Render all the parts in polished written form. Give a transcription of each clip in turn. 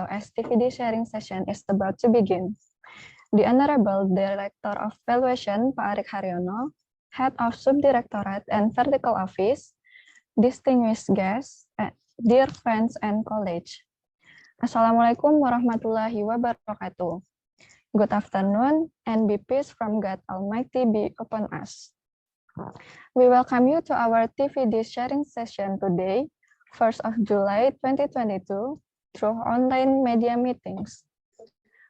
now as TVD Sharing Session is about to begin. The Honorable Director of Valuation, Pak Arik Haryono, Head of Subdirectorate and Vertical Office, distinguished guests, dear friends and colleagues. Assalamualaikum warahmatullahi wabarakatuh. Good afternoon, and be peace from God Almighty be upon us. We welcome you to our TVD Sharing Session today, 1st of July 2022, through online media meetings.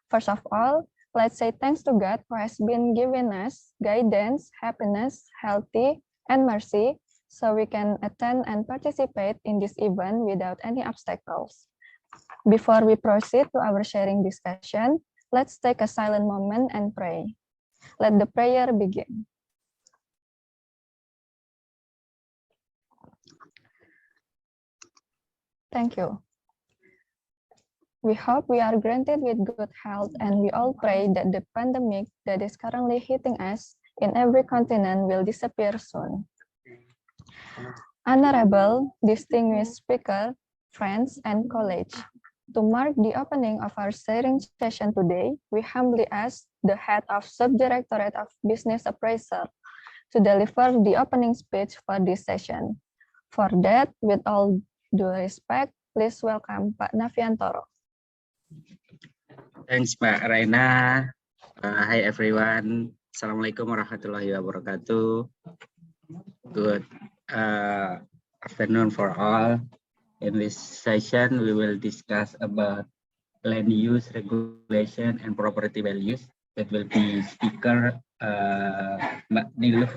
First of all, let's say thanks to God who has been giving us guidance, happiness, healthy, and mercy, so we can attend and participate in this event without any obstacles. Before we proceed to our sharing discussion, let's take a silent moment and pray. Let the prayer begin. Thank you. We hope we are granted with good health, and we all pray that the pandemic that is currently hitting us in every continent will disappear soon. Honorable, distinguished speaker, friends, and colleagues, to mark the opening of our sharing session today, we humbly ask the Head of Subdirectorate of Business Appraisal to deliver the opening speech for this session. For that, with all due respect, please welcome Pak Naviantoro. Thanks, Mbak Raina. Hi, everyone. Assalamualaikum warahmatullahi wabarakatuh. Good afternoon for all. In this session, we will discuss about land use regulation and property values. That will be speaker Mbak Ni Luh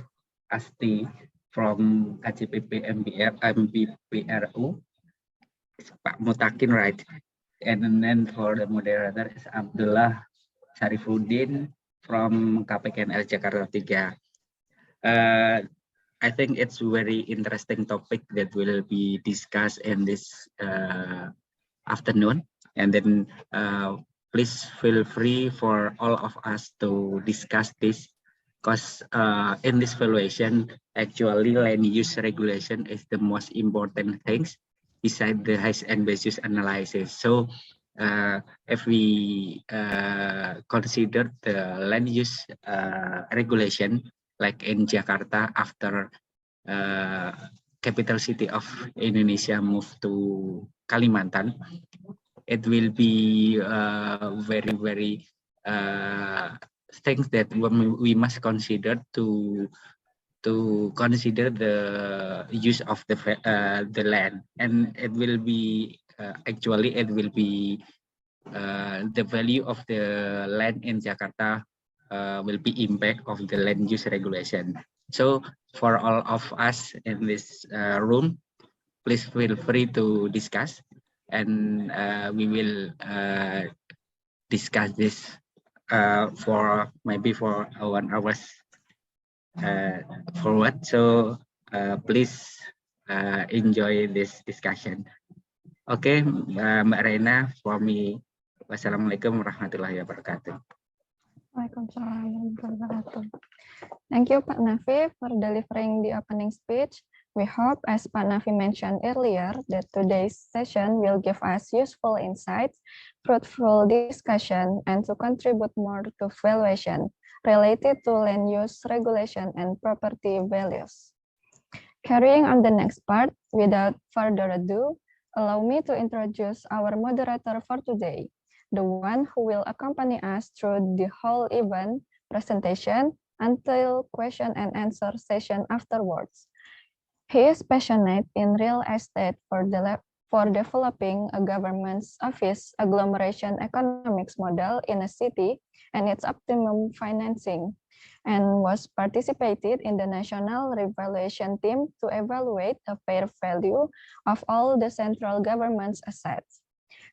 Asti from KJPP MBPRU. Pak Mutakin, right? And then for the moderator is Abdullah Syarifuddin from KPKNL Jakarta III. I think it's a very interesting topic that will be discussed in this afternoon. And then please feel free for all of us to discuss this, because in this valuation, actually land use regulation is the most important things beside the height and basis analysis. So if we consider the land use regulation, like in Jakarta, after capital city of Indonesia moved to Kalimantan, it will be very things that we must consider to consider the use of the land, and it will be actually it will be the value of the land in Jakarta will be impact of the land use regulation. So for all of us in this room, please feel free to discuss, and we will discuss this for maybe for 1 hour forward. So please enjoy this discussion. Okay, Mbak Reina, for me, wassalamualaikum warahmatullahi wabarakatuh. Waalaikumsalam warahmatullahi wabarakatuh. Thank you, Pak Nafi, for delivering the opening speech. We hope, as Pak Nafi mentioned earlier, that today's session will give us useful insights, fruitful discussion, and to contribute more to valuation related to land use regulation and property values. Carrying on the next part, without further ado, allow me to introduce our moderator for today, the one who will accompany us through the whole event presentation until question and answer session afterwards. He is passionate in real estate for developing a government's office agglomeration economics model in a city and its optimum financing, and was participated in the national revaluation team to evaluate a fair value of all the central government's assets.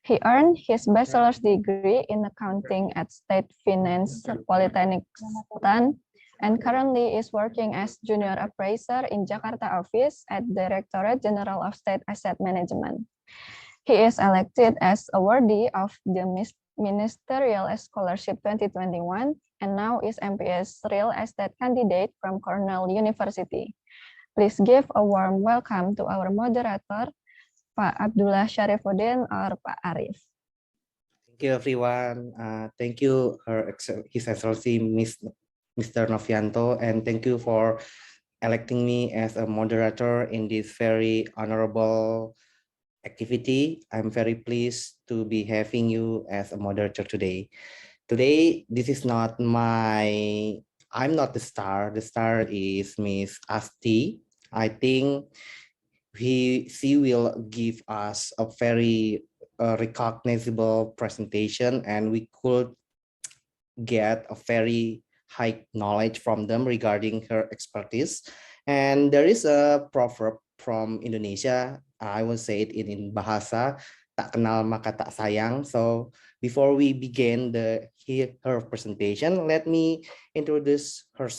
He earned his bachelor's degree in accounting at State Finance Polytechnic Stan, and currently is working as junior appraiser in Jakarta office at Directorate General of State Asset Management. He is elected as awardee of the Ministerial Scholarship 2021 and now is MPS Real Estate candidate from Cornell University. Please give a warm welcome to our moderator, Pak Abdullah Syarifuddin or Pak Arif. Thank you, everyone. Thank you, His Excellency Mr. Novianto, and thank you for electing me as a moderator in this very honorable activity. I'm very pleased to be having you as a moderator today. Today, this is not I'm not the star. The star is Miss Asti. I think she will give us a very recognizable presentation, and we could get a very high knowledge from them regarding her expertise. And there is a proverb from Indonesia, I will say it in bahasa, tak kenal maka tak sayang. So before we begin her presentation, let me introduce her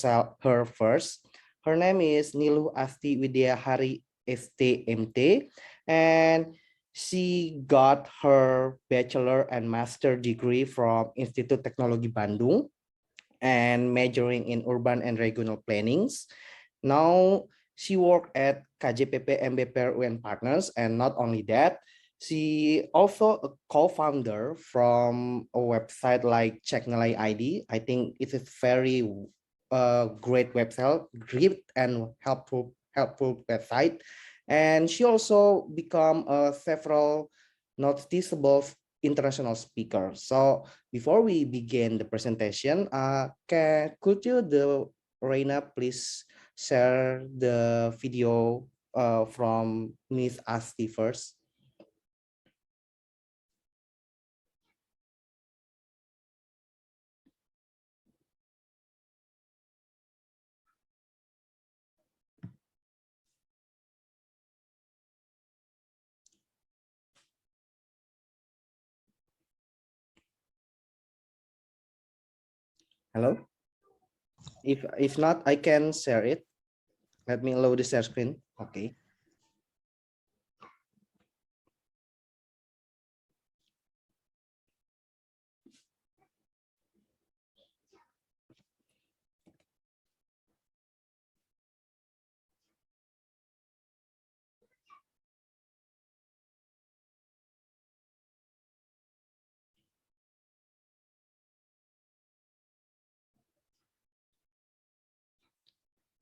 first. Her name is Ni Luh Asti Widyahari STMT, and she got her bachelor and master degree from Institut Teknologi Bandung and majoring in urban and regional plannings. Now she worked at KJPP MBPRU and Partners, and not only that, she also a co-founder from a website like Check Nilai ID. I think it's a very great website, great and helpful website. And she also become several noticeable international speaker. So before we begin the presentation, could you, Reina, please share the video from Miss Asti first? Hello? If not, I can share it. Let me load the share screen. Okay.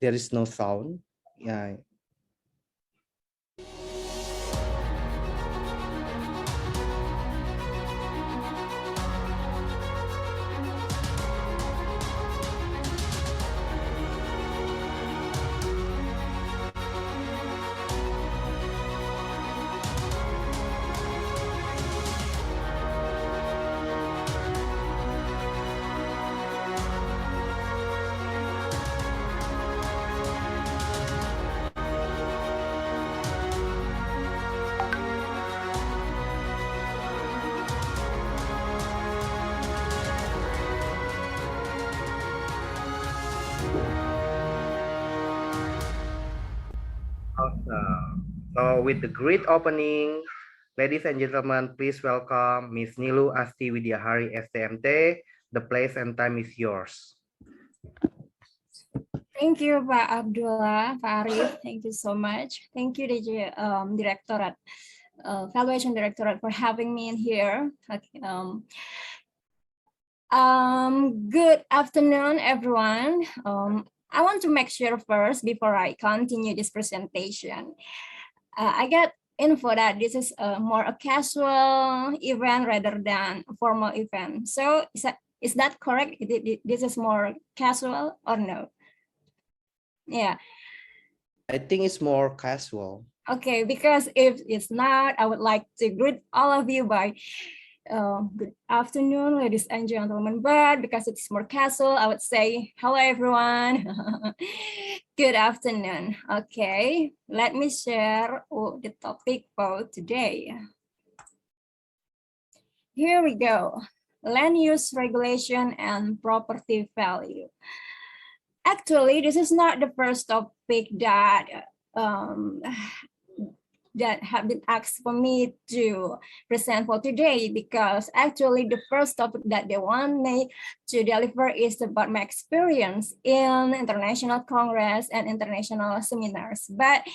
There is no sound. Yeah. Awesome. So with the great opening, ladies and gentlemen, please welcome Miss Ni Luh Asti Widyahari STMT. The place and time is yours. Thank you, Pak Abdullah, Pak Arif. Thank you so much. Thank you, DJ Directorate, Valuation Directorate, for having me in here. Okay, good afternoon, everyone. I want to make sure first, before I continue this presentation, I get info that this is more a casual event rather than a formal event. So is that correct? This is more casual or no? Yeah. I think it's more casual. Okay, because if it's not, I would like to greet all of you by good afternoon, ladies and gentlemen. But because it's more casual, I would say hello, everyone. Good afternoon. Okay, let me share the topic for today. Here we go. Land use regulation and property value. Actually, this is not the first topic that that have been asked for me to present for today, because actually the first topic that they want me to deliver is about my experience in international congress and international seminars. But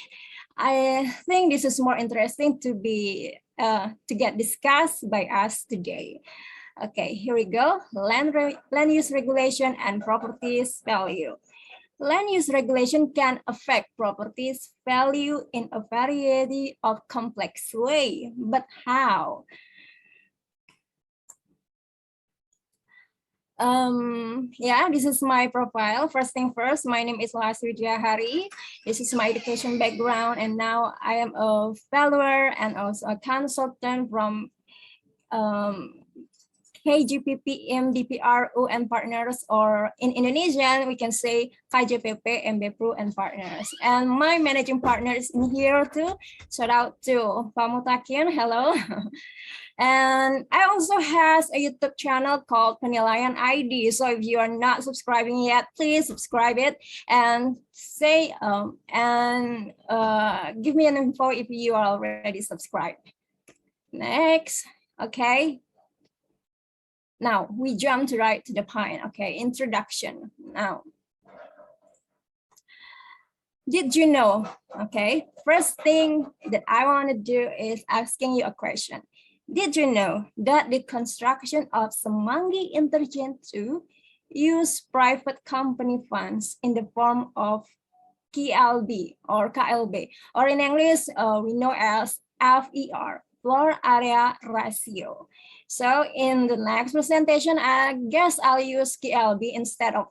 I think this is more interesting to get discussed by us today. Okay, here we go. Land use regulation and properties value. Land use regulation can affect properties value in a variety of complex way, but how? Yeah, this is my profile. First thing first, my name is Ni Luh Asti Widyahari. This is my education background, and now I am a fellow and also a consultant from KJPP MBPRU and partners, or in Indonesian, we can say KJPP MBPRU and partners. And my managing partner is in here too. Shout out to Pak Mutakin, hello. And I also has a YouTube channel called Penilaian ID. So if you are not subscribing yet, please subscribe it and say give me an info if you are already subscribed. Next, okay. Now we jump right to the point. Okay, introduction. Now, did you know? Okay, first thing that I want to do is asking you a question. Did you know that the construction of Semanggi Interchange 2 use private company funds in the form of KLB or KLB, or in English we know as FER, floor area ratio. So in the next presentation, I guess I'll use KLB instead of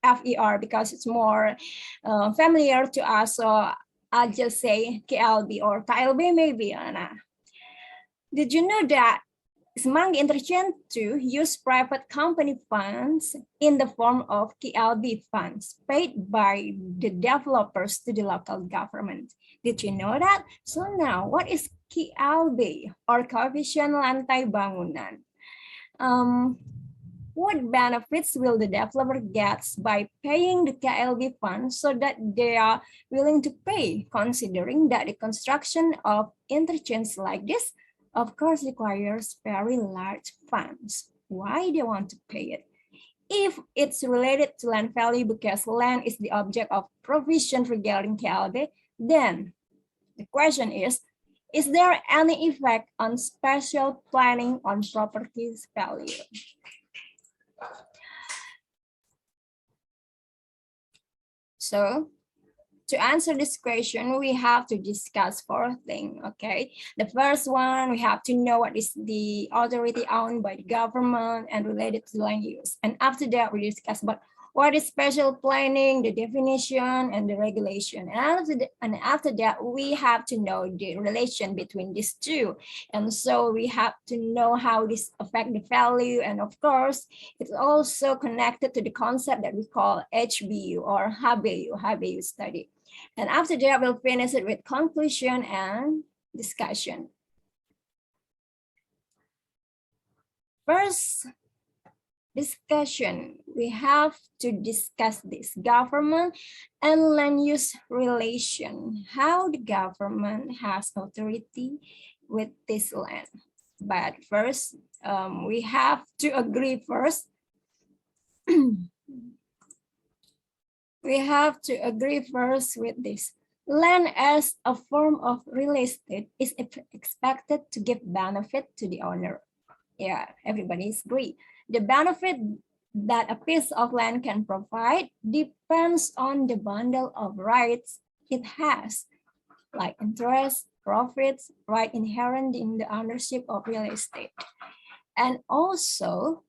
FER because it's more familiar to us. So I'll just say KLB or KLB maybe. Did you know that Semanggi Interchange 2 use private company funds in the form of KLB funds paid by the developers to the local government? Did you know that? So now, what is KLB or koefisien lantai bangunan? What benefits will the developer get by paying the KLB funds so that they are willing to pay, considering that the construction of interchange like this of course requires very large funds. Why they want to pay it? If it's related to land value because land is the object of provision regarding KLB, then the question is there any effect on spatial planning on properties value? So, to answer this question, we have to discuss 4 things, okay? The first one, we have to know what is the authority owned by the government and related to land use. And after that, we discuss about what is spatial planning, the definition, and the regulation. And after that, we have to know the relation between these two. And so we have to know how this affect the value. And of course, it's also connected to the concept that we call HBU or HBU study. And after that, we'll finish it with conclusion and discussion. First discussion, we have to discuss this government and land use relation, how the government has authority with this land. But first, we have to agree first. We have to agree first with this. Land as a form of real estate is expected to give benefit to the owner. Yeah, everybody's agree. The benefit that a piece of land can provide depends on the bundle of rights it has, like interest, profits, right inherent in the ownership of real estate. And also,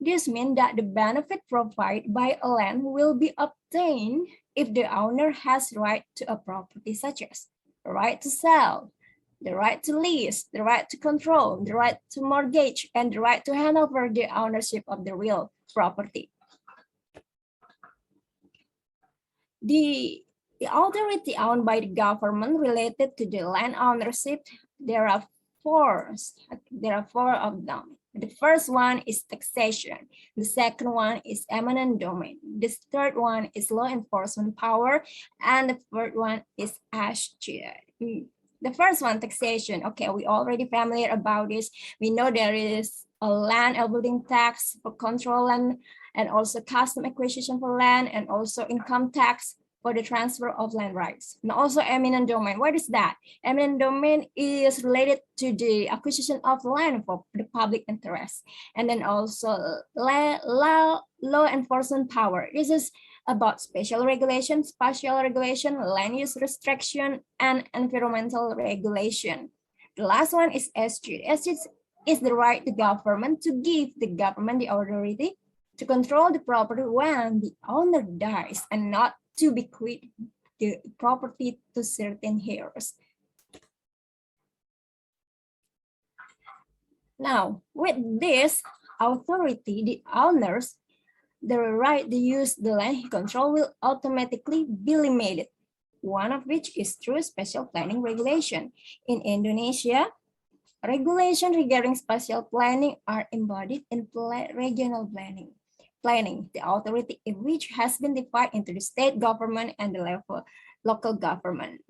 this means that the benefit provided by a land will be obtained if the owner has right to a property such as the right to sell, the right to lease, the right to control, the right to mortgage, and the right to hand over the ownership of the real property. The authority owned by the government related to the land ownership, there are four of them. The first one is taxation. The second one is eminent domain. The third one is law enforcement power. And the fourth one is escheat. The first one, taxation. Okay, we already familiar about this. We know there is a land and building tax for control land, and also custom acquisition for land, and also income tax for the transfer of land rights. And also eminent domain. What is that? Eminent domain is related to the acquisition of land for the public interest. And then also law enforcement power. This is about spatial regulation, spatial regulation, land use restriction, and environmental regulation. The last one is escheat. Escheat is the right to government to give the government the authority to control the property when the owner dies and not to bequeath the property to certain heirs. Now, with this authority, the owners, the right to use the land he control will automatically be limited, one of which is through special planning regulation. In Indonesia, regulations regarding spatial planning are embodied in regional planning, the authority in which has been divided into the state government and the local government.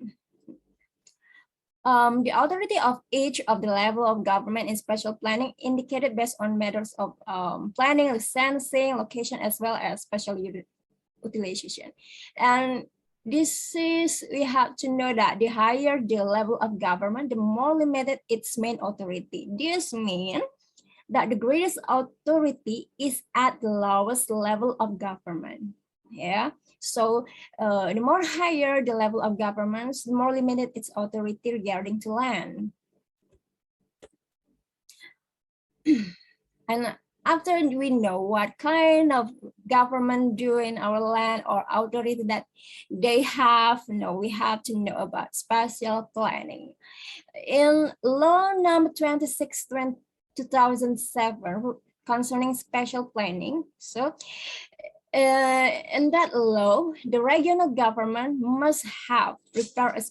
The authority of each of the level of government in spatial planning indicated based on matters of planning, licensing, location, as well as spatial utilization. And this is, we have to know that the higher the level of government, the more limited its main authority. This means that the greatest authority is at the lowest level of government. Yeah, so the more higher the level of government, the more limited its authority regarding to land. And after we know what kind of government do in our land or authority that they have, we have to know about spatial planning. In law number 26/2007 concerning spatial planning, so in that law, the regional government must have prepared a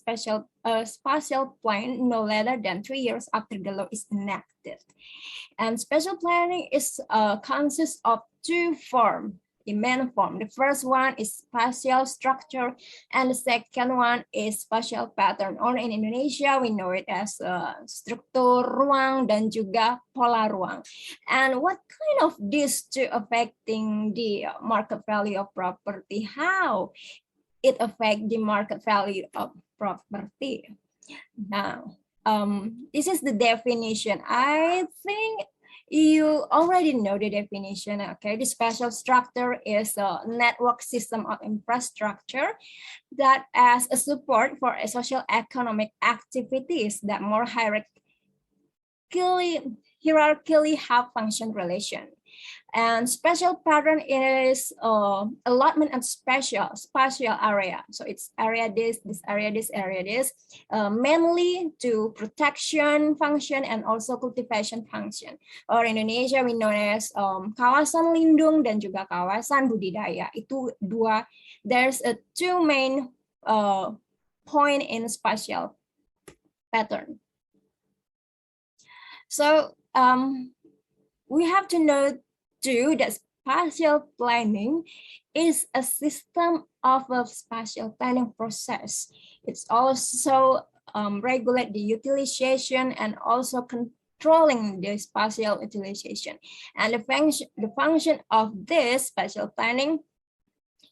spatial plan no later than 3 years after the law is enacted. And spatial planning is consists of two forms. The main form. The first one is spatial structure, and the second one is spatial pattern. Or in Indonesia, we know it as struktur ruang dan juga pola ruang. And what kind of these two affecting the market value of property? How it affect the market value of property? Now, this is the definition. I think you already know the definition, okay? The spatial structure is a network system of infrastructure that as a support for a social economic activities that more hierarchically have function relation. And spatial pattern is allotment of spatial area. So it's area this area this, mainly to protection function and also cultivation function. Or in Indonesia we know as kawasan lindung dan juga kawasan budidaya. Itu dua. There's a two main point in spatial pattern. So we have to know too that spatial planning is a system of a spatial planning process. It's also regulate the utilization and also controlling the spatial utilization. And the function of this spatial planning,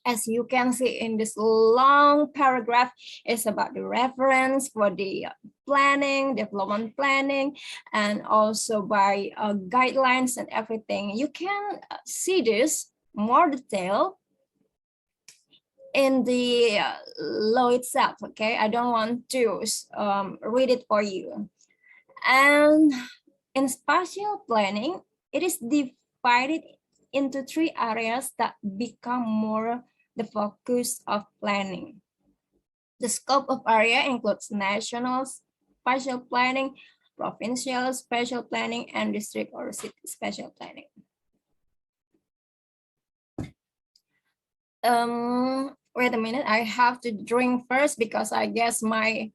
as you can see in this long paragraph, is about the reference for the planning, development planning, and also by guidelines and everything. You can see this more detail in the law itself, okay? I don't want to read it for you. And in spatial planning, it is divided into three areas that become more the focus of planning. The scope of area includes national spatial planning, provincial spatial planning, and district or city spatial planning. Wait a minute, I have to drink first because I guess my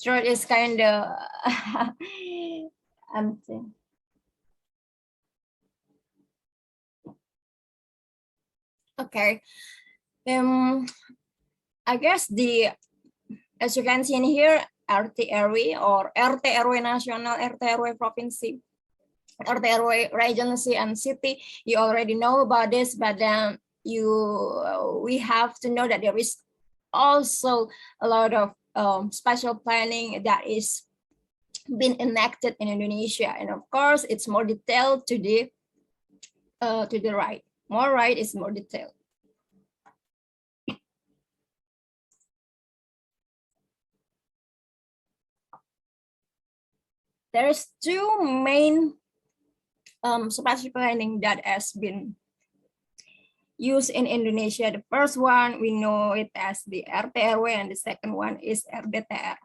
throat is kind of empty. Okay. I guess as you can see in here, RT/RW or RT/RW national, RT/RW provinsi, RT/RW regency and city. You already know about this, but then we have to know that there is also a lot of spatial planning that is been enacted in Indonesia. And of course, it's more detailed to the right. More right is more detailed. There's two main spatial planning that has been used in Indonesia. The first one, we know it as the RT/RW, and the second one is RDTR.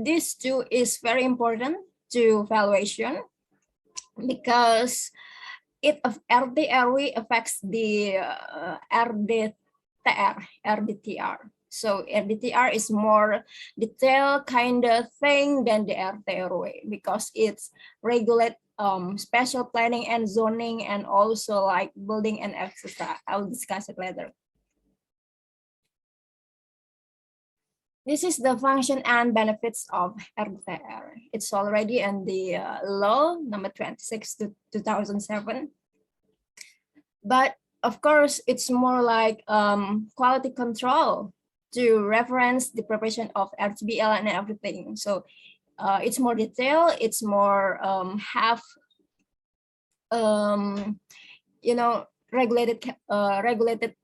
These two is very important to evaluation because it of RT/RW affects the RDTR. So RDTR is more detailed kind of thing than the RT/RW because it's regulate spatial planning and zoning and also like building and etc. I'll discuss it later. This is the function and benefits of RDTR. It's already in the law number 26 to 2007. But of course, it's more like quality control to reference the preparation of RTBL and everything. So it's more detailed. It's more regulated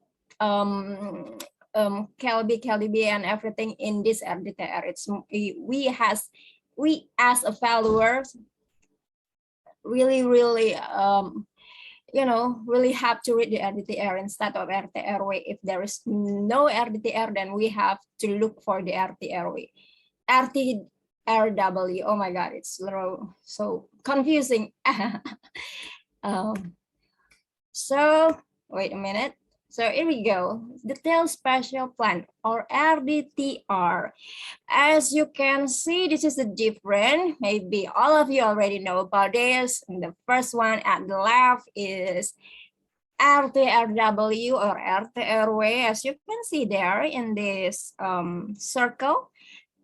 KLB and everything in this RDTR. It's we as a followers really really have to read the RDTR instead of RT/RW. If there is no RDTR, then we have to look for the RT/RW. RT/RW, oh my God, it's so confusing. So wait a minute. So here we go. Detailed Spatial Plan or RDTR. As you can see, this is a different. Maybe all of you already know about this. And the first one at the left is RT/RW or RT/RW. As you can see there in this circle,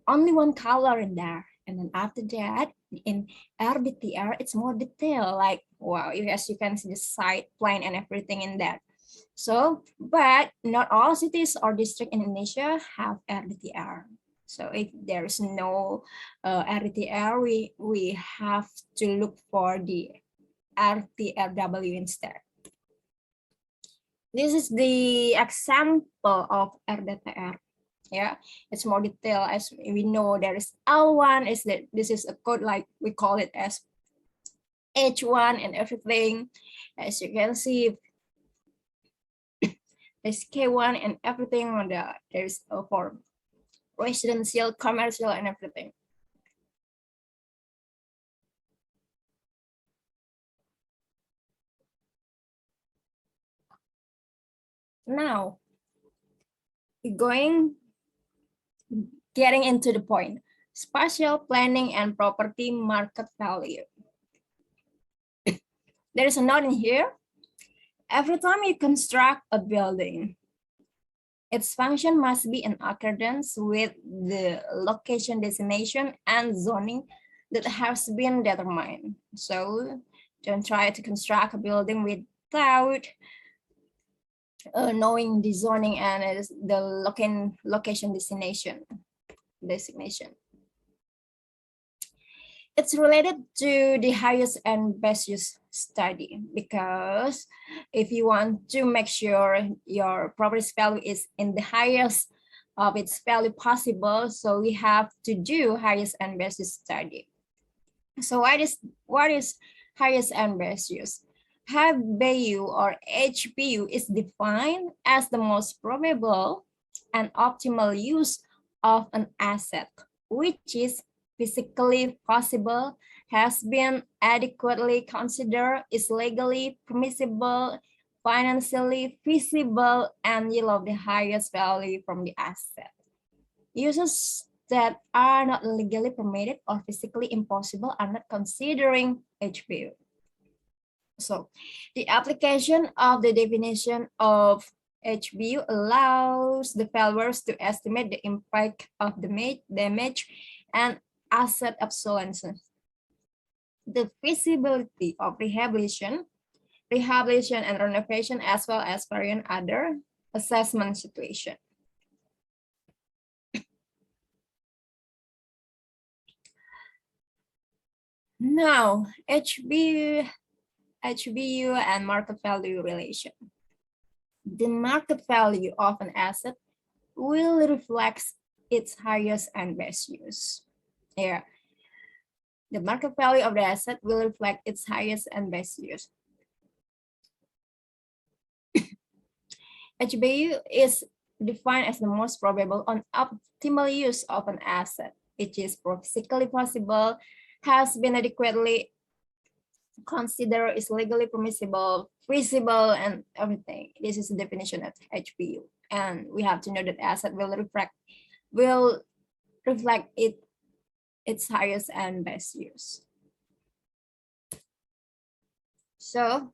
only one color in there. And then after that, in RDTR, it's more detailed. Like, wow, as you can see the side plan and everything in that. So, but not all cities or districts in Indonesia have RDTR. So if there is no RDTR, we have to look for the RT/RW instead. This is the example of RDTR. Yeah, it's more detailed. As we know, there is L1 is that this is a code like we call it as H1 and everything. As you can see, there's K1 and everything on there's for residential, commercial, and everything. Now, getting into the point, spatial planning and property market value. There is a note in here. Every time you construct a building, its function must be in accordance with the location, designation, and zoning that has been determined. So don't try to construct a building without knowing the zoning and the location designation. It's related to the highest and best use study, because if you want to make sure your property's value is in the highest of its value possible, so we have to do highest and best use study. So what is highest and best use? HBU or HBU is defined as the most probable and optimal use of an asset, which is physically possible, has been adequately considered, is legally permissible, financially feasible, and yield the highest value from the asset. Uses that are not legally permitted or physically impossible are not considering HBU. So the application of the definition of HBU allows the valuers to estimate the impact of the damage and asset obsolescence, the feasibility of rehabilitation, rehabilitation and renovation, as well as various other assessment situation. Now, HBU and market value relation. The market value of an asset will reflect its highest and best use. Yeah. The market value of the asset will reflect its highest and best use. HBU is defined as the most probable and optimal use of an asset. It is physically possible, has been adequately considered, is legally permissible, feasible, and everything. This is the definition of HBU. And we have to know that asset will reflect its highest and best use. So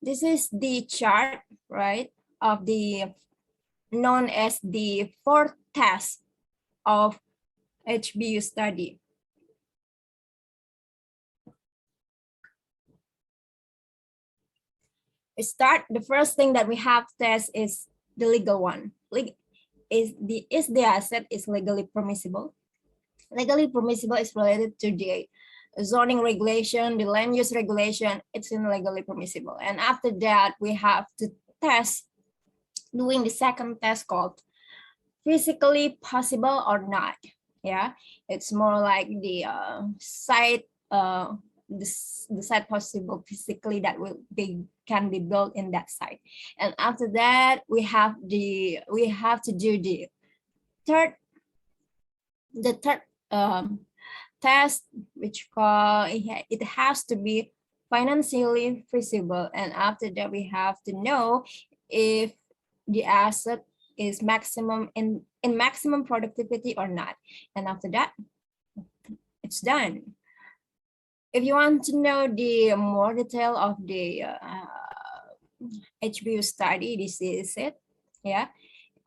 this is the chart, right, of the known as the 4 tests of HBU study. The first thing that we have to test is the legal one. Is the asset is legally permissible? Legally permissible is related to the zoning regulation, the land use regulation. It's in legally permissible. And after that, we have to test, doing the second test called physically possible or not. Yeah, it's more like the site, the site possible physically that can be built in that site. And after that, we have to do the third test, which it has to be financially feasible. And after that, we have to know if the asset is in maximum productivity or not. And after that, it's done. If you want to know the more detail of the HBU study, this is it. Yeah.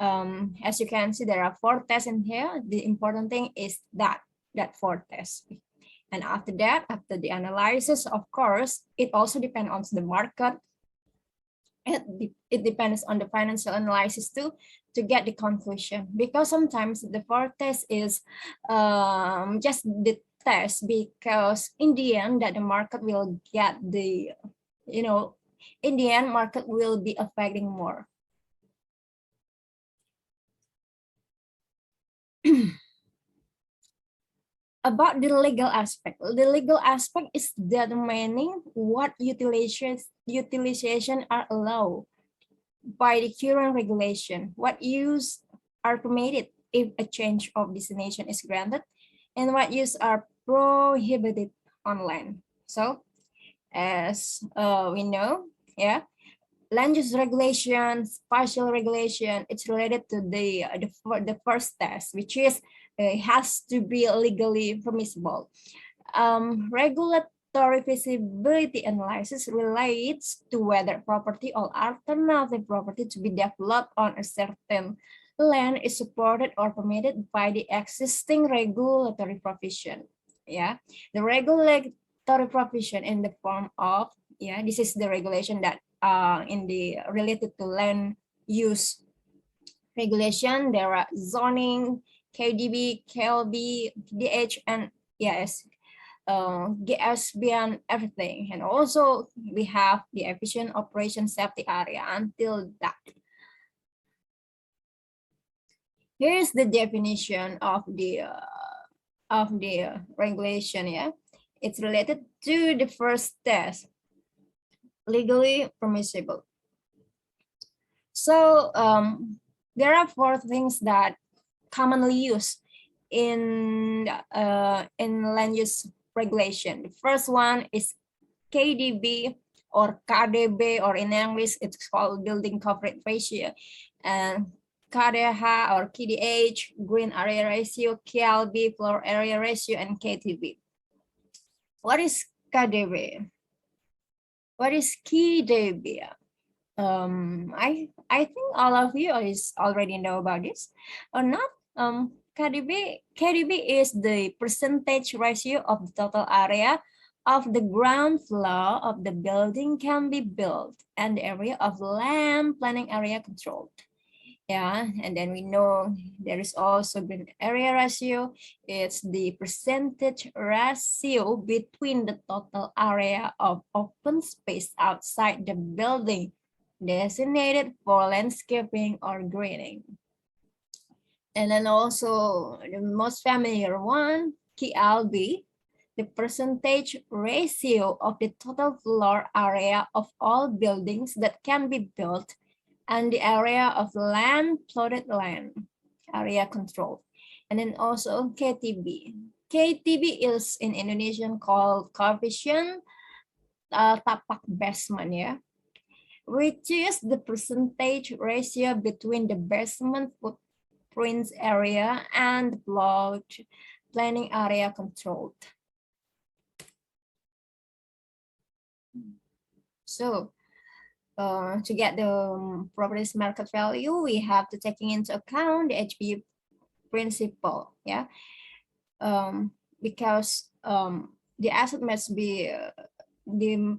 As you can see, there are 4 tests in here. The important thing is that 4 tests. And after that, after the analysis, of course, it also depends on the market. It depends on the financial analysis too, to get the conclusion. Because sometimes the 4 test is just the test, because in the end that the market will get the, in the end market will be affecting more. About the legal aspect is determining what utilization are allowed by the current regulation, what use are permitted if a change of destination is granted, and what use are prohibited on land. So, as we know, yeah, land use regulation, spatial regulation, it's related to the first test, which is has to be legally permissible. Regulatory feasibility analysis relates to whether property or alternative property to be developed on a certain land is supported or permitted by the existing regulatory provision. Yeah, the regulatory provision in the form of, this is the regulation that in the related to land use regulation. There are zoning, KDB, KLB, DH, and GSB and everything. And also we have the efficient operation safety area until that. Here's the definition of the regulation. Yeah, it's related to the first test, legally permissible. So there are 4 things that commonly used in land use regulation. The first one is KDB or KDB, or in English it's called building coverage ratio, and KDH or KDH, green area ratio, KLB, floor area ratio, and KTB. What is KDB? What is KDB? I think all of you already know about this or not. KDB is the percentage ratio of the total area of the ground floor of the building can be built and the area of land planning area controlled. Yeah, and then we know there is also green area ratio. It's the percentage ratio between the total area of open space outside the building designated for landscaping or greening. And then also the most familiar one, KLB, the percentage ratio of the total floor area of all buildings that can be built and the area of land, plotted land, area control. And then also KTB. KTB is in Indonesian called coefficient tapak basement, yeah, which is the percentage ratio between the basement footprints area and the plot planning area controlled. So to get the properties market value, we have to take into account the HBU principle, yeah, because the asset must be the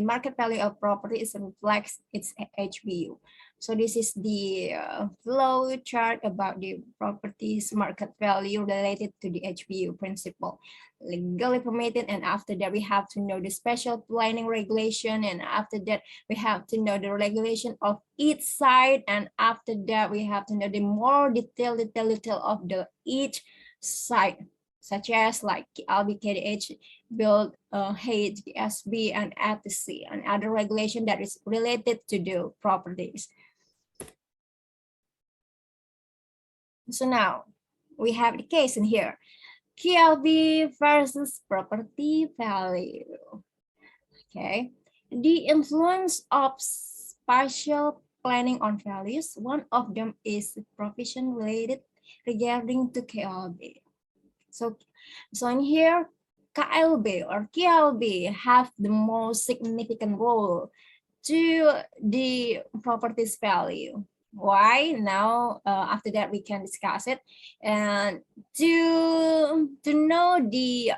market value of property is reflects its HBU. So this is the flow chart about the properties market value related to the HBU principle. Legally permitted, and after that we have to know the special planning regulation, and after that we have to know the regulation of each side, and after that we have to know the more detail of the each side, such as like KLB, KDH, build, H, SB, and ATC, and other regulation that is related to the properties. So now we have the case in here. KLB versus property value. Okay, the influence of spatial planning on values, one of them is provision related regarding to KLB. So in here, KLB or KLB have the most significant role to the properties value. Why? Now after that we can discuss it, and to know the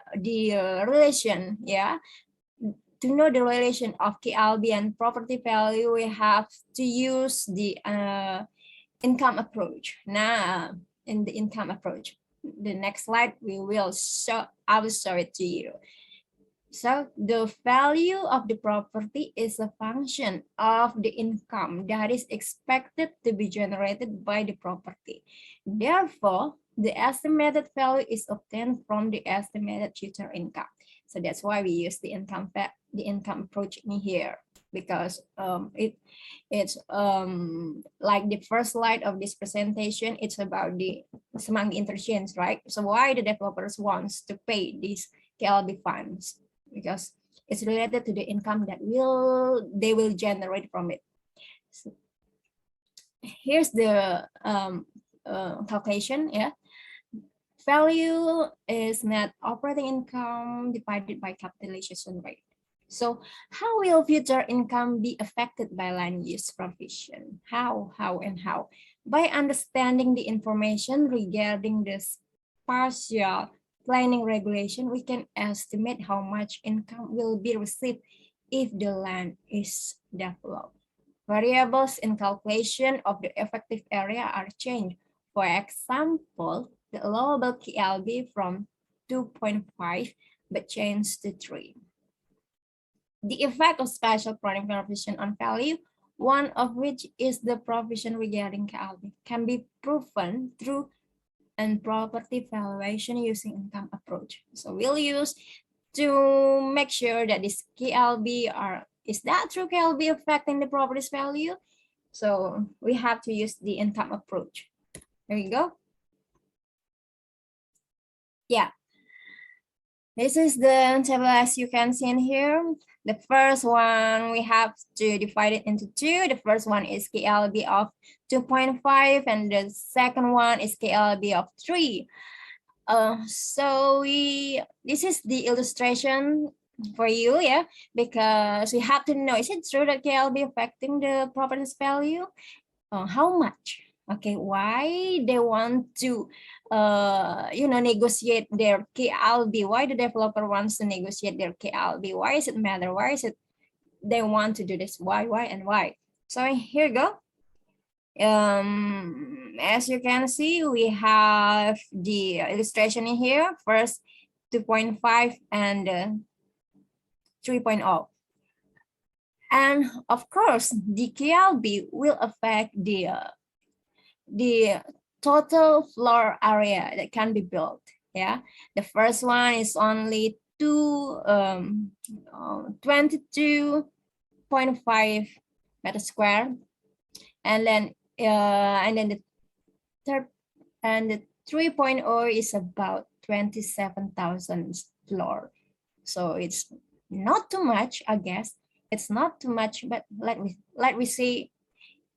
relation, yeah, to know the relation of KLB and property value, we have to use the income approach. Now in the income approach, the next slide we will show, I will show it to you. So the value of the property is a function of the income that is expected to be generated by the property. Therefore, the estimated value is obtained from the estimated future income. So that's why we use the income approach in here, because it's like the first slide of this presentation, it's about the semang interchange, right? So why the developers wants to pay these KLB funds? Because it's related to the income that they will generate from it. So here's the calculation, yeah. Value is net operating income divided by capitalization rate. So how will future income be affected by land use provision? How? By understanding the information regarding the spatial planning regulation, we can estimate how much income will be received if the land is developed. Variables in calculation of the effective area are changed. For example, the allowable KLB from 2.5 but changed to 3. The effect of spatial planning provision on value, one of which is the provision regarding KLB, can be proven through and property valuation using income approach. So we'll use to make sure that this KLB is that true KLB affecting the property's value? So we have to use the income approach. There you go. Yeah. This is the table as you can see in here. The first one, we have to divide it into two. The first one is KLB of 2.5 and the second one is KLB of 3. So this is the illustration for you, yeah, because we have to know, is it true that KLB affecting the property's value? How much? Okay, why they want to, negotiate their KLB? Why the developer wants to negotiate their KLB? Why is it matter? Why is it they want to do this? Why, and why? So here you go. As you can see, we have the illustration in here. First, 2.5 and 3.0. And of course, the KLB will affect the total floor area that can be built. Yeah, the first one is only 22.5 meters square, and then the third and the 3.0 is about 27,000 floor. So it's not too much, I guess. It's not too much, but let me see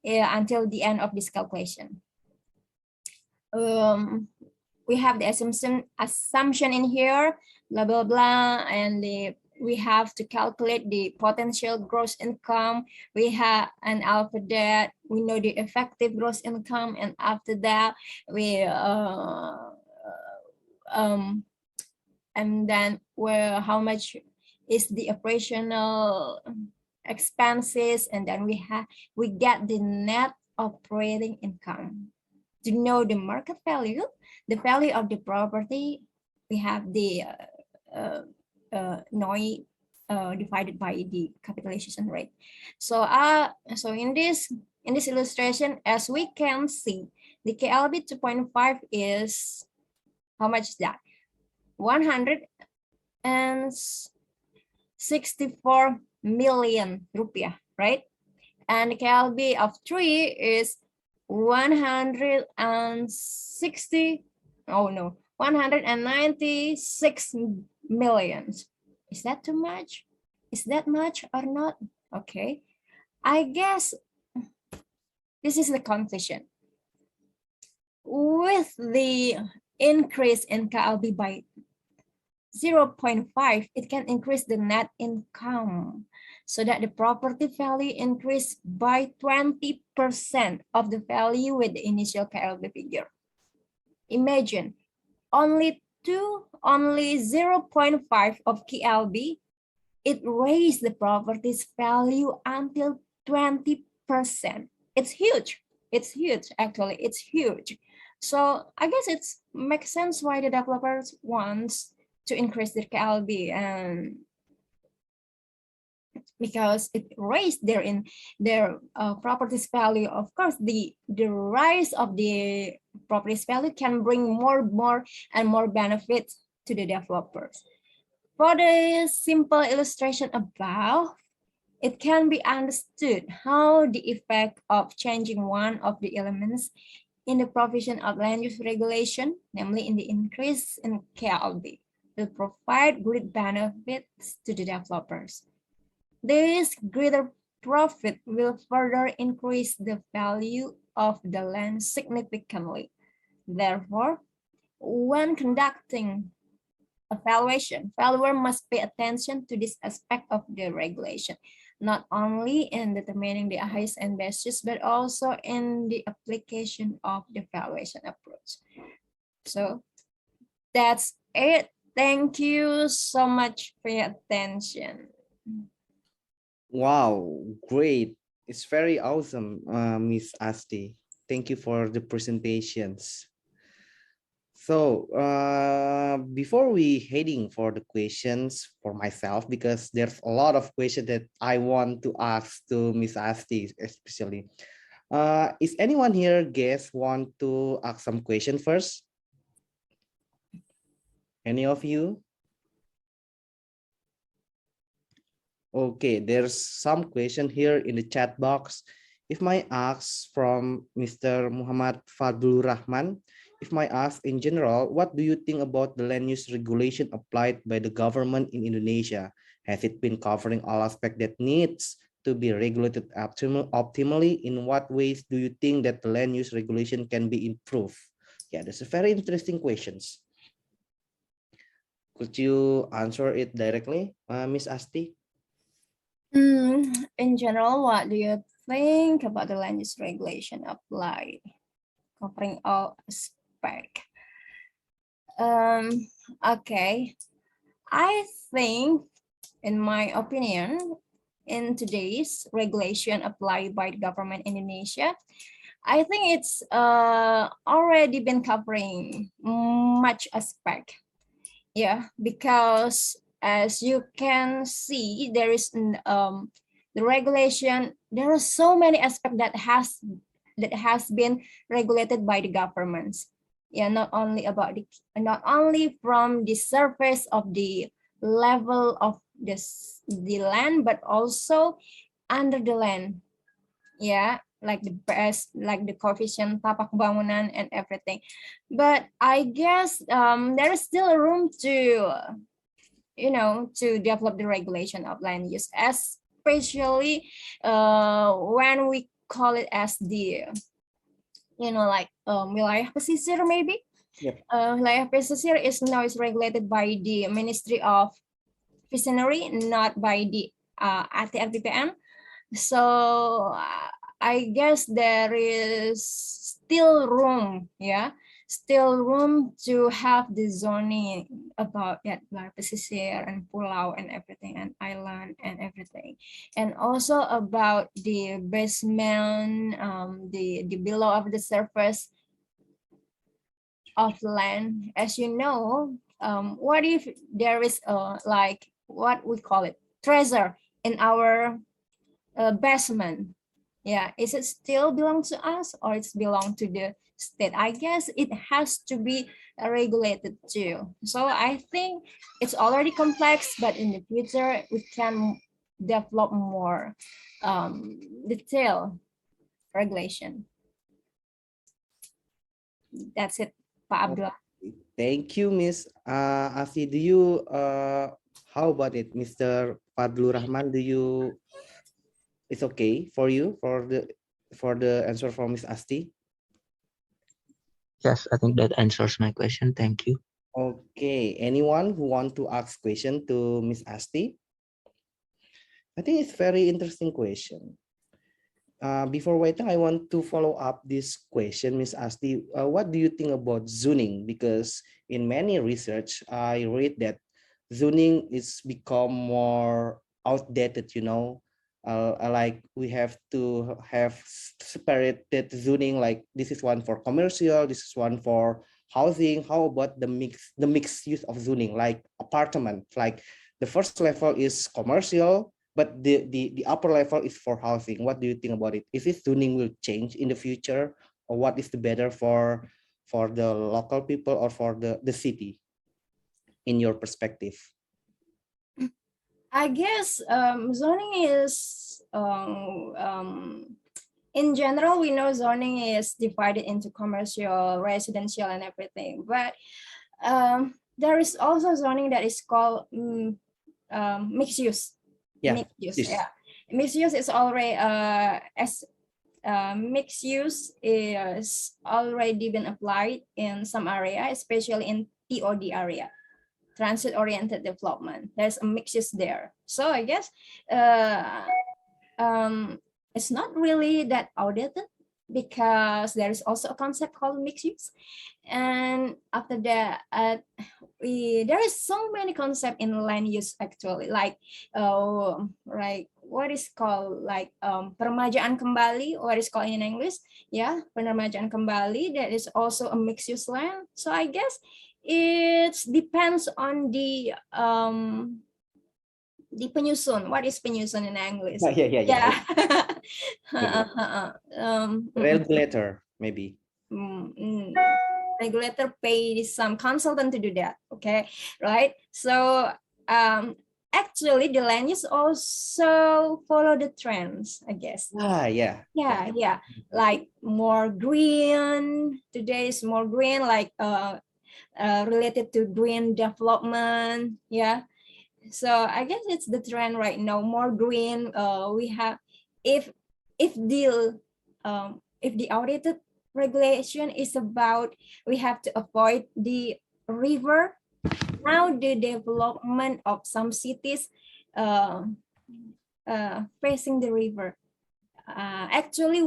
until the end of this calculation. We have the assumption in here, blah blah blah, and we have to calculate the potential gross income. We have, and after that we know the effective gross income, and after that we and then how much is the operational expenses, and then we get the net operating income. To know the market value, the value of the property, we have the NOI divided by the capitalization rate. So in this illustration, as we can see, the KLB 2.5 is, how much is that? 164 million rupiah, right? And the KLB of 3 is 196 millions. Is that too much? Is that much or not? Okay, I guess this is the conclusion. With the increase in KLB by 0.5, it can increase the net income, so that the property value increased by 20% of the value with the initial KLB figure. Imagine only 0.5 of KLB, it raised the property's value until 20%. It's huge. It's huge, actually. It's huge. So I guess it makes sense why the developers wants to increase their KLB, and because it raised their property's value. Of course, the rise of the property's value can bring more and more benefits to the developers. For the simple illustration above, it can be understood how the effect of changing one of the elements in the provision of land use regulation, namely in the increase in KLB, will provide great benefits to the developers. This greater profit will further increase the value of the land significantly. Therefore, when conducting evaluation, valuer must pay attention to this aspect of the regulation, not only in determining the highest and best use, but also in the application of the valuation approach. So that's it. Thank you so much for your attention. Wow, great. It's very awesome, Miss Asti. Thank you for the presentations. So before we heading for the questions for myself, because there's a lot of questions that I want to ask to Miss Asti, especially. Is anyone here, guys, want to ask some question first? Any of you? Okay, there's some question here in the chat box. If I ask from Mr. Muhammad Fadlur Rahman, if I ask in general, what do you think about the land use regulation applied by the government in Indonesia? Has it been covering all aspects that needs to be regulated optimally? In what ways do you think that the land use regulation can be improved? Yeah, that's a very interesting questions. Could you answer it directly, Miss Asti? In general, what do you think about the land use regulation applied? covering all aspect. Okay, I think, in my opinion, in today's regulation applied by the government Indonesia, I think it's already been covering much aspect. Yeah, because as you can see, there is the regulation. There are so many aspects that has been regulated by the governments. Yeah, not only from the surface of the level of the land, but also under the land. Yeah, like the coefficient tapak bangunan and everything. But I guess there is still room to develop the regulation of land use, especially when we call it as the wilayah pesisir maybe. Yep. Wilayah pesisir is regulated by the Ministry of Visionary, not by the ATR BPM. So I guess there is still room, to have the zoning about that, like pesisir and pulau and everything, and island and everything, and also about the basement, the below of the surface of land. As you know, what if there is like what we call it, treasure in our basement? Yeah, is it still belong to us or it's belong to the state? I guess it has to be regulated too. So I think it's already complex, but in the future we can develop more detailed regulation. That's it, Pak Abdullah. Thank you, Miss Asti. Do you how about it, Mr. Fadlur Rahman? It's okay for you for the answer from Miss Asti? Yes, I think that answers my question. Thank you. Okay. Anyone who want to ask question to Miss Asti? I think it's very interesting question. Before waiting, I want to follow up this question, Miss Asti. What do you think about zoning? Because in many research, I read that zoning is become more outdated, like we have to have separated zoning, like this is one for commercial, this is one for housing. How about the mixed use of zoning, like apartment, like the first level is commercial, but the upper level is for housing? What do you think about it? Is this zoning will change in the future, or what is the better for the local people or for the city, in your perspective? I guess zoning is, in general, we know zoning is divided into commercial, residential, and everything. But there is also zoning that is called mixed use. Yeah, mixed use. Yeah, mixed use is already mixed use is already been applied in some area, especially in TOD area, transit-oriented development. There's a mixed use there. So I guess it's not really that outdated, because there is also a concept called mixed use. And after that, there is so many concepts in land use actually, like what is called like peremajaan kembali, what is called in English, penermajaan kembali. That is also a mixed use land. So I guess it depends on the penyusun. What is penyusun in English? Yeah. Regulator, maybe. Regulator pay some consultant to do that. Okay, right? So actually the land use also follow the trends, I guess. Yeah. Like more green. Today is more green, like related to green development. Yeah. So I guess it's the trend right now, more green. We have, if the outdated regulation is about we have to avoid the river. Now the development of some cities facing the river. actually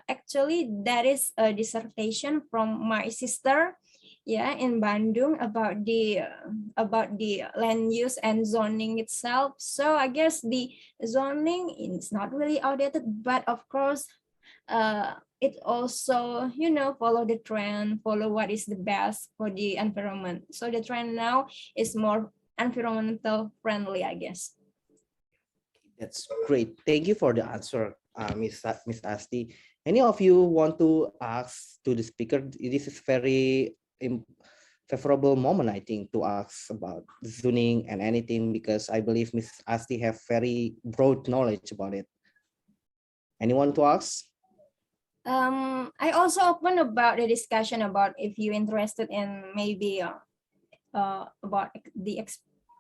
actually that is a dissertation from my sister, yeah, in Bandung about the land use and zoning itself. So I guess the zoning is not really outdated, but of course it also, you know, follow the trend, follow what is the best for the environment. So the trend now is more environmental friendly, I guess. That's great. Thank you for the answer, Miss Asti. Any of you want to ask to the speaker? This is very favorable moment, I think, to ask about zoning and anything, because I believe Miss Asti have very broad knowledge about it. Anyone to ask? I also open about the discussion about if you're interested in maybe about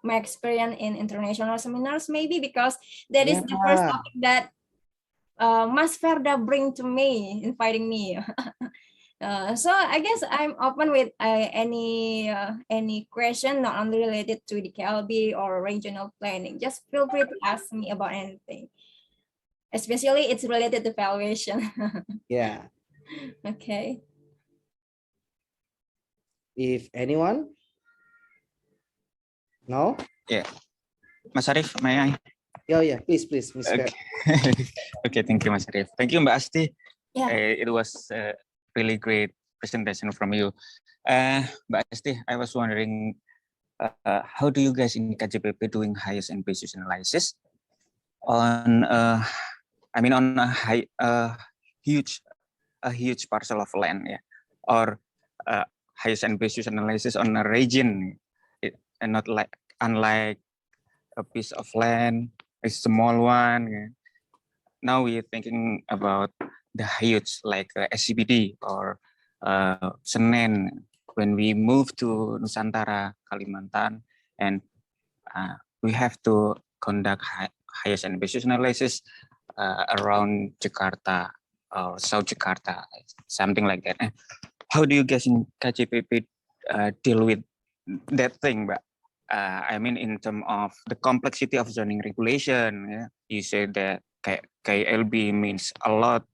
my experience in international seminars, maybe, because that is the first topic that Mas Ferda bring to me, inviting me. So I guess I'm open with any question, not only related to the KLB or regional planning. Just feel free to ask me about anything. Especially it's related to valuation. Yeah. Okay. If anyone? No? Yeah. Mas Arif, may I? Yeah, please, Miss Okay. Okay, thank you, Mas Arif. Thank you, Mbak Asti. Yeah. It was a really great presentation from you. Mbak Asti, I was wondering, how do you guys in KJPP doing highest and basis analysis on, on a huge parcel of land, yeah, or highest and basis analysis on a region, and not like unlike a piece of land, a small one. Yeah. Now we're thinking about the huge, like SCBD or Senen. When we move to Nusantara, Kalimantan, and we have to conduct highest and basis analysis around Jakarta or South Jakarta, something like that. How do you guys in KJPP deal with that thing, Mbak? I mean, in terms of the complexity of zoning regulation, yeah? You said that KLB means a lot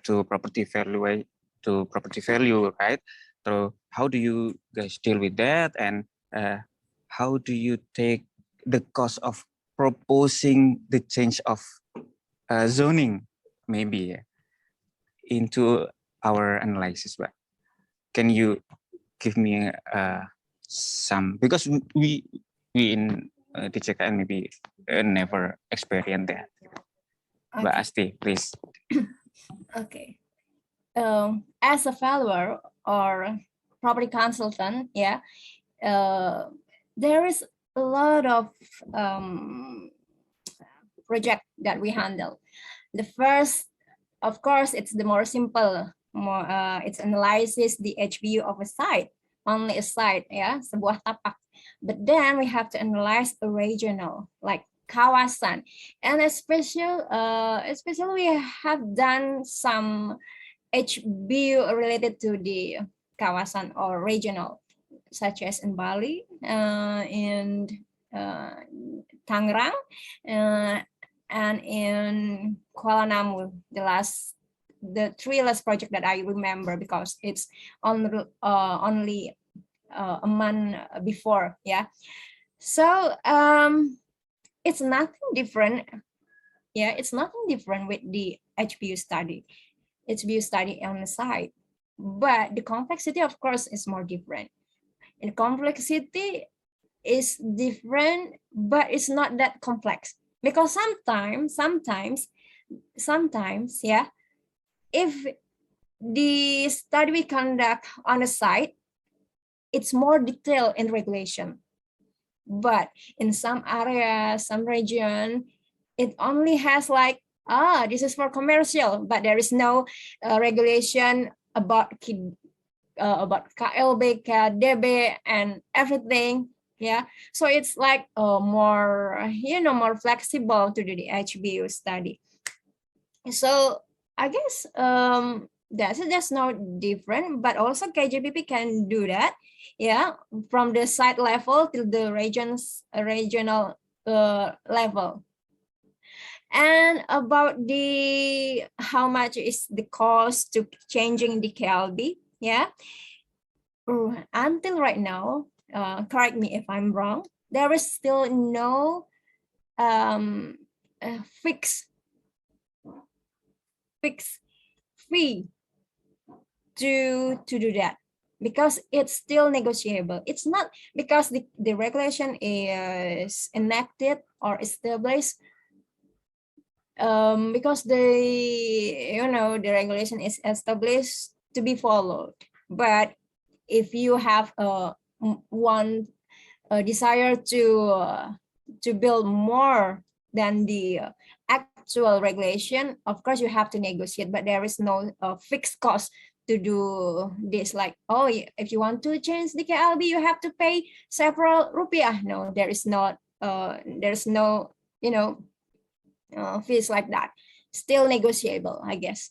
to property value, right? So how do you guys deal with that, and how do you take the cost of proposing the change of zoning, maybe, into our analysis? But can you give me some, because we in DJKN maybe never experienced that. Okay. Mbak Asti, please. Okay. As a follower or property consultant, yeah, there is a lot of project that we handle. The first, of course, it's the more simple. It's analysis the HBU of a site, only a site, yeah, sebuah tapak. But then we have to analyze a regional, like kawasan, and especially we have done some HBU related to the kawasan or regional, such as in Bali, in Tangerang, and in Kuala Namu. The three last project that I remember, because it's only a month before, yeah. So it's nothing different. Yeah, it's nothing different with the HBU study on the side, but the complexity, of course, is more different. And complexity is different, but it's not that complex, because sometimes, yeah, if the study we conduct on a site, it's more detailed in regulation. But in some areas, some region, it only has like, this is for commercial, but there is no regulation about KLB, KDB, and everything. Yeah, so it's like more flexible to do the HBU study. So I guess that's not different, but also KJPP can do that, yeah, from the site level to the regional level. And about the how much is the cost to changing the KLB, yeah. Until right now, correct me if I'm wrong, there is still no fixed fee to do that, because it's still negotiable. It's not because the regulation is enacted or established because the regulation is established to be followed. But if you have one desire to build more than the actual regulation, of course you have to negotiate, but there is no fixed cost to do this, like, oh, if you want to change the KLB, you have to pay several rupiah. No, there's no fees like that. Still negotiable, I guess.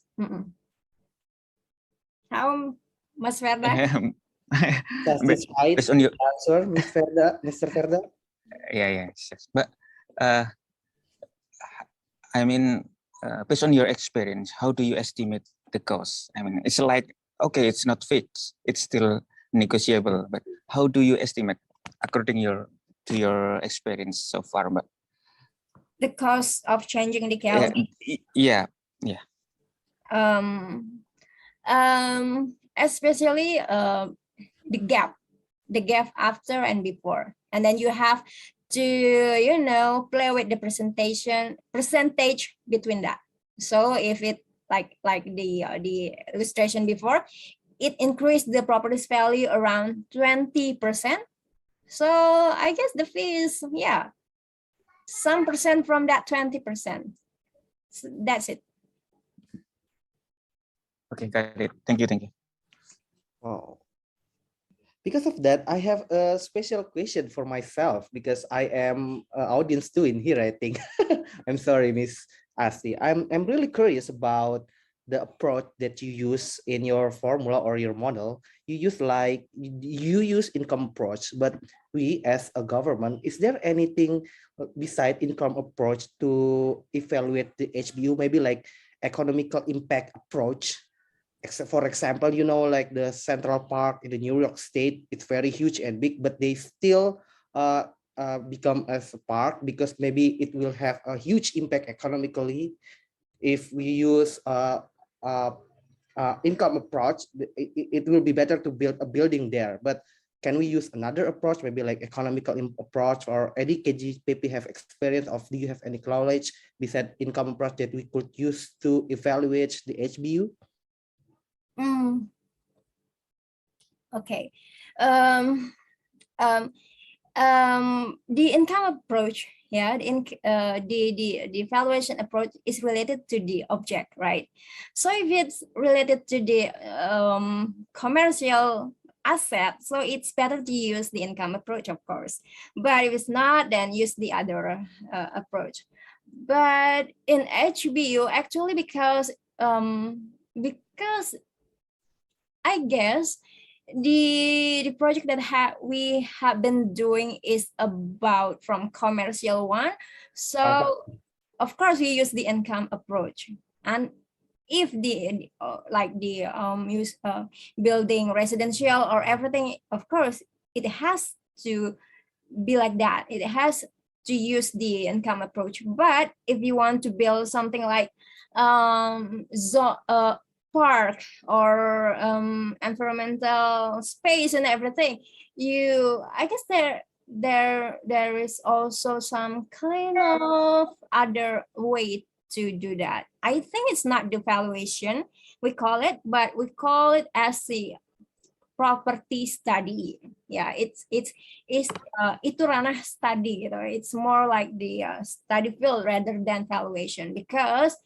How, Mas Verda? Satisfied based on your answer, Mr. Verda? yeah, yes. But I mean, based on your experience, how do you estimate the cost? I mean, it's like, okay, it's not fixed, it's still negotiable, but how do you estimate according to your experience so far? But The cost of changing the KLB? Yeah. Especially the gap after and before, and then you have to play with the percentage between that. So if it like the illustration before, it increased the property's value around 20%. So I guess the fee is some percent from that 20%. So that's it. Okay, got it. Thank you. Oh. Because of that, I have a special question for myself, because I am an audience too in here, I think. I'm sorry, Miss Asti. I'm really curious about the approach that you use in your formula or your model. You use income approach, but we as a government, is there anything beside income approach to evaluate the HBU, maybe like economical impact approach? For example, like the Central Park in the New York State, it's very huge and big, but they still become as a park because maybe it will have a huge impact economically. If we use income approach, it will be better to build a building there. But can we use another approach, maybe like economical approach, or any KJPP have experience of? Do you have any knowledge besides income approach that we could use to evaluate the HBU? Okay. The income approach, the evaluation approach is related to the object, right? So if it's related to the commercial asset, so it's better to use the income approach, of course. But if it's not, then use the other approach. But in HBU, actually, because I guess the project that we have been doing is about from commercial one. So of course we use the income approach. And if use building residential or everything, of course it has to be like that. It has to use the income approach. But if you want to build something like park or environmental space and everything, I guess there is also some kind of other way to do that. I think it's not the valuation we call it, but we call it as the property study. Yeah, it's itu ranah study, it's more like the study field rather than valuation, because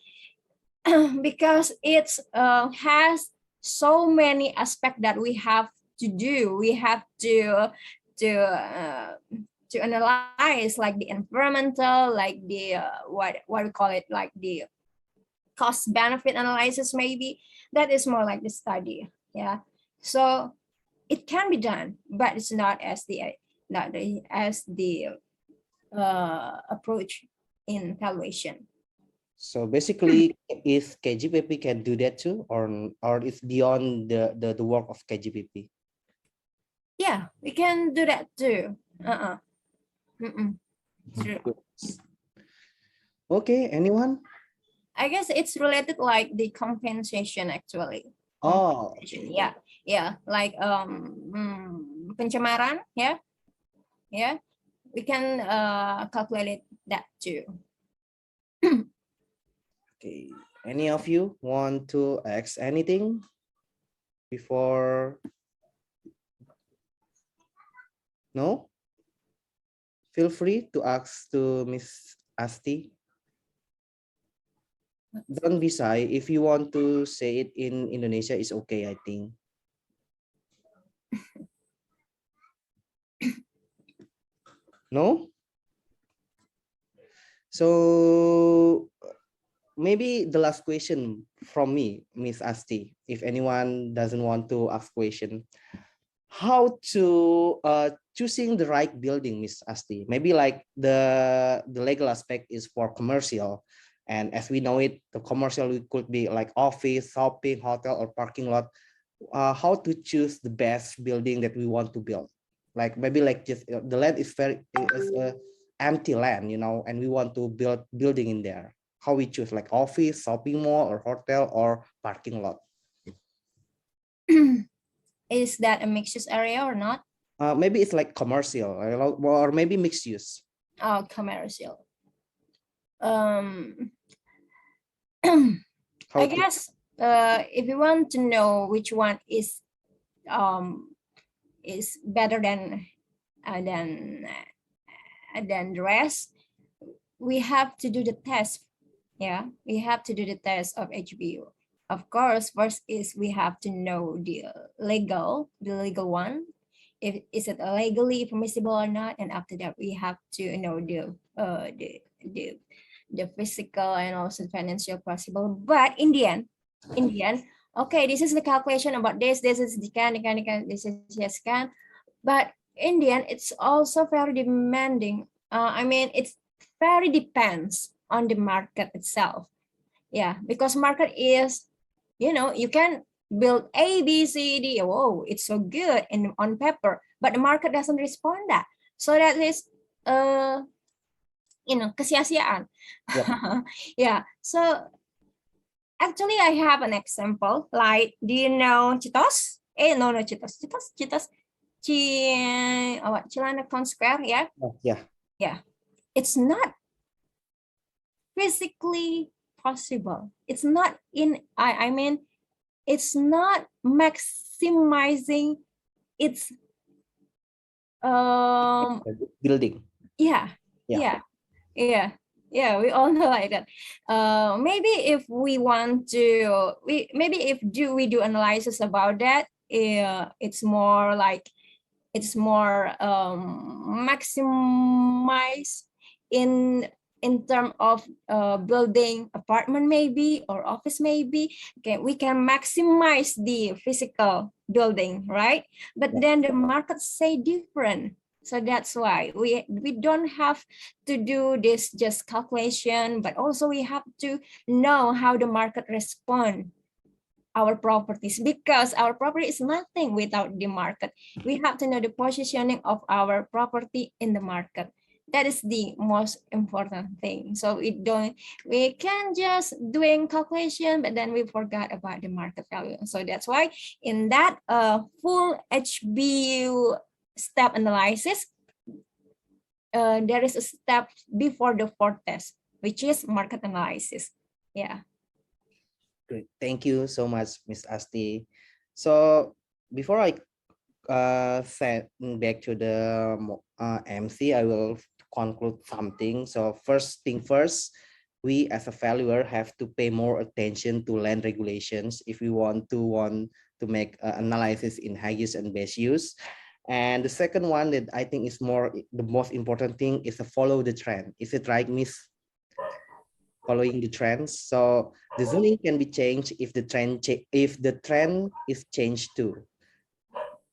it has so many aspects that we have to do. We have to analyze, like the environmental, like the what we call it, like the cost benefit analysis, maybe. That is more like the study. Yeah, so it can be done, but it's not as the approach in valuation. So basically, is KJPP can do that too, or it's beyond the work of KJPP? Yeah, we can do that too. True. Okay, anyone? I guess it's related like the compensation actually. Oh, Yeah, like pencemaran, yeah, we can calculate that too. okay. Any of you want to ask anything before? No? Feel free to ask to Miss Asti. Don't be shy. If you want to say it in Indonesia, it's okay, I think. No? So maybe the last question from me, Miss Asti, if anyone doesn't want to ask question, how to choosing the right building, Miss Asti? Maybe like the legal aspect is for commercial, and as we know it, the commercial could be like office, shopping, hotel, or parking lot. How to choose the best building that we want to build? Like maybe like just the land is empty land, you know, and we want to build building in there. How we choose like office, shopping mall, or hotel, or parking lot? Is that a mixed area or not? Maybe it's like commercial or maybe mixed use. Oh, commercial. I guess if you want to know which one is better than the rest, we have to do the test. Yeah, we have to do the test of HBU. Of course, first is we have to know the legal one. If is it legally permissible or not, and after that we have to know the physical and also financial possible. But in the end, okay, this is the calculation about this. This is the can. This is yes can. But in the end, it's also very demanding. I mean, it's very depends on the market itself. Yeah, because market is, you know, you can build A, B, C, D. Whoa, it's so good on paper, but the market doesn't respond that. So that is, kesia-siaan. Yeah. So actually, I have an example. Like, do you know Citos? Citos. Cilanacon Square. Yeah. Yeah. It's not physically possible. It's not I mean, it's not maximizing its building. Yeah. We all know like that. Maybe if we want to, we do analysis about that, it's more like maximize in terms of building apartment maybe or office maybe. Okay, we can maximize the physical building, right? But then the market say different. So that's why we don't have to do this just calculation, but also we have to know how the market respond our properties, because our property is nothing without the market. We have to know the positioning of our property in the market. That is the most important thing. So we can just doing calculation, but then we forgot about the market value. So that's why in that full HBU step analysis, there is a step before the fourth test, which is market analysis. Yeah. Great, thank you so much, Miss Asti. So before I send back to the MC, I will conclude something. So first thing first, we as a valuer have to pay more attention to land regulations if we want to make analysis in high use and base use. And the second one that I think is the most important thing is to follow the trend. Is it right, Miss? Following the trends. So the zoning can be changed if the trend is changed too.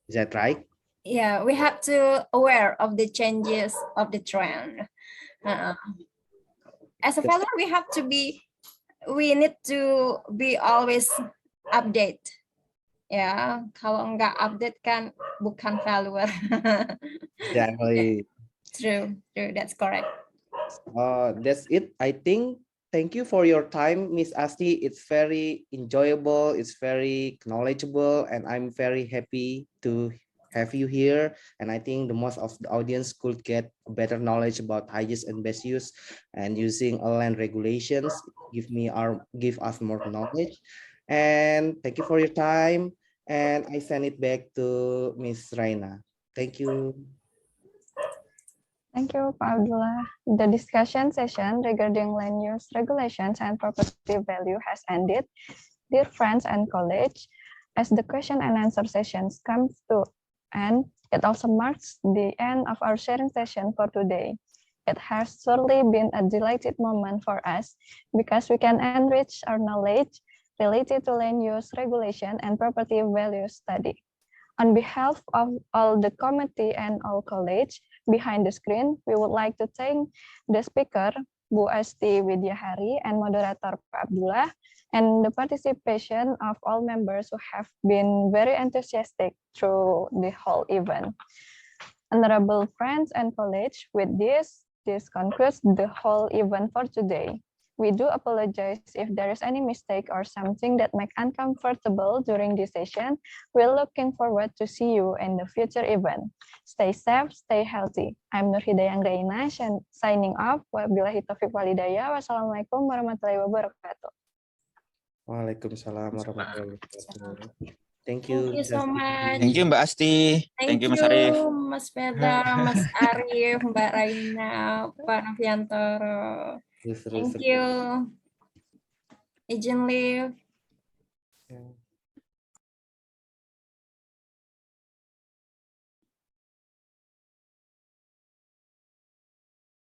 Is that right? Yeah, we have to aware of the changes of the trend. As a fellow, we have to be we need to be always update. Ya, kalau nggak update kan bukan follower. Exactly. True, that's correct. That's it, I think. Thank you for your time, Miss Asti. It's very enjoyable, it's very knowledgeable, and I'm very happy to have you here. And I think the most of the audience could get better knowledge about high use and best use and using land regulations. Give us more knowledge. And thank you for your time. And I send it back to Miss Raina. Thank you. Thank you, Pak Abdullah. The discussion session regarding land use regulations and property value has ended. Dear friends and colleagues, as the question and answer sessions comes to end, it also marks the end of our sharing session for today. It has surely been a delighted moment for us because we can enrich our knowledge related to land use regulation and property value study. On behalf of all the committee and all colleagues behind the screen, we would like to thank the speaker, Bu Asti Widyahari, and moderator Pak Abdullah, and the participation of all members who have been very enthusiastic through the whole event. Honorable friends and colleagues, with this concludes the whole event for today. We do apologize if there is any mistake or something that make uncomfortable during this session. We're looking forward to see you in the future event. Stay safe, stay healthy. I'm Nur Hidayah Anggraina, signing off. Wabillahi taufiq walhidayah. Wassalamualaikum warahmatullahi wabarakatuh. Waalaikumsalam warahmatullahi wabarakatuh. Thank Thank you. you so much. Thank you Mbak Asti. Thank you you, Mas Arif. Mas Feda, Mas Arif, Mbak Raina, Pak Noviantoro. Thank you. Agent Liv.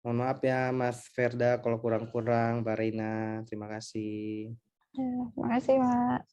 Mohon maaf ya Mas Ferda kalau kurang-kurang, Mbak Reina. Terima kasih. Terima kasih, Pak.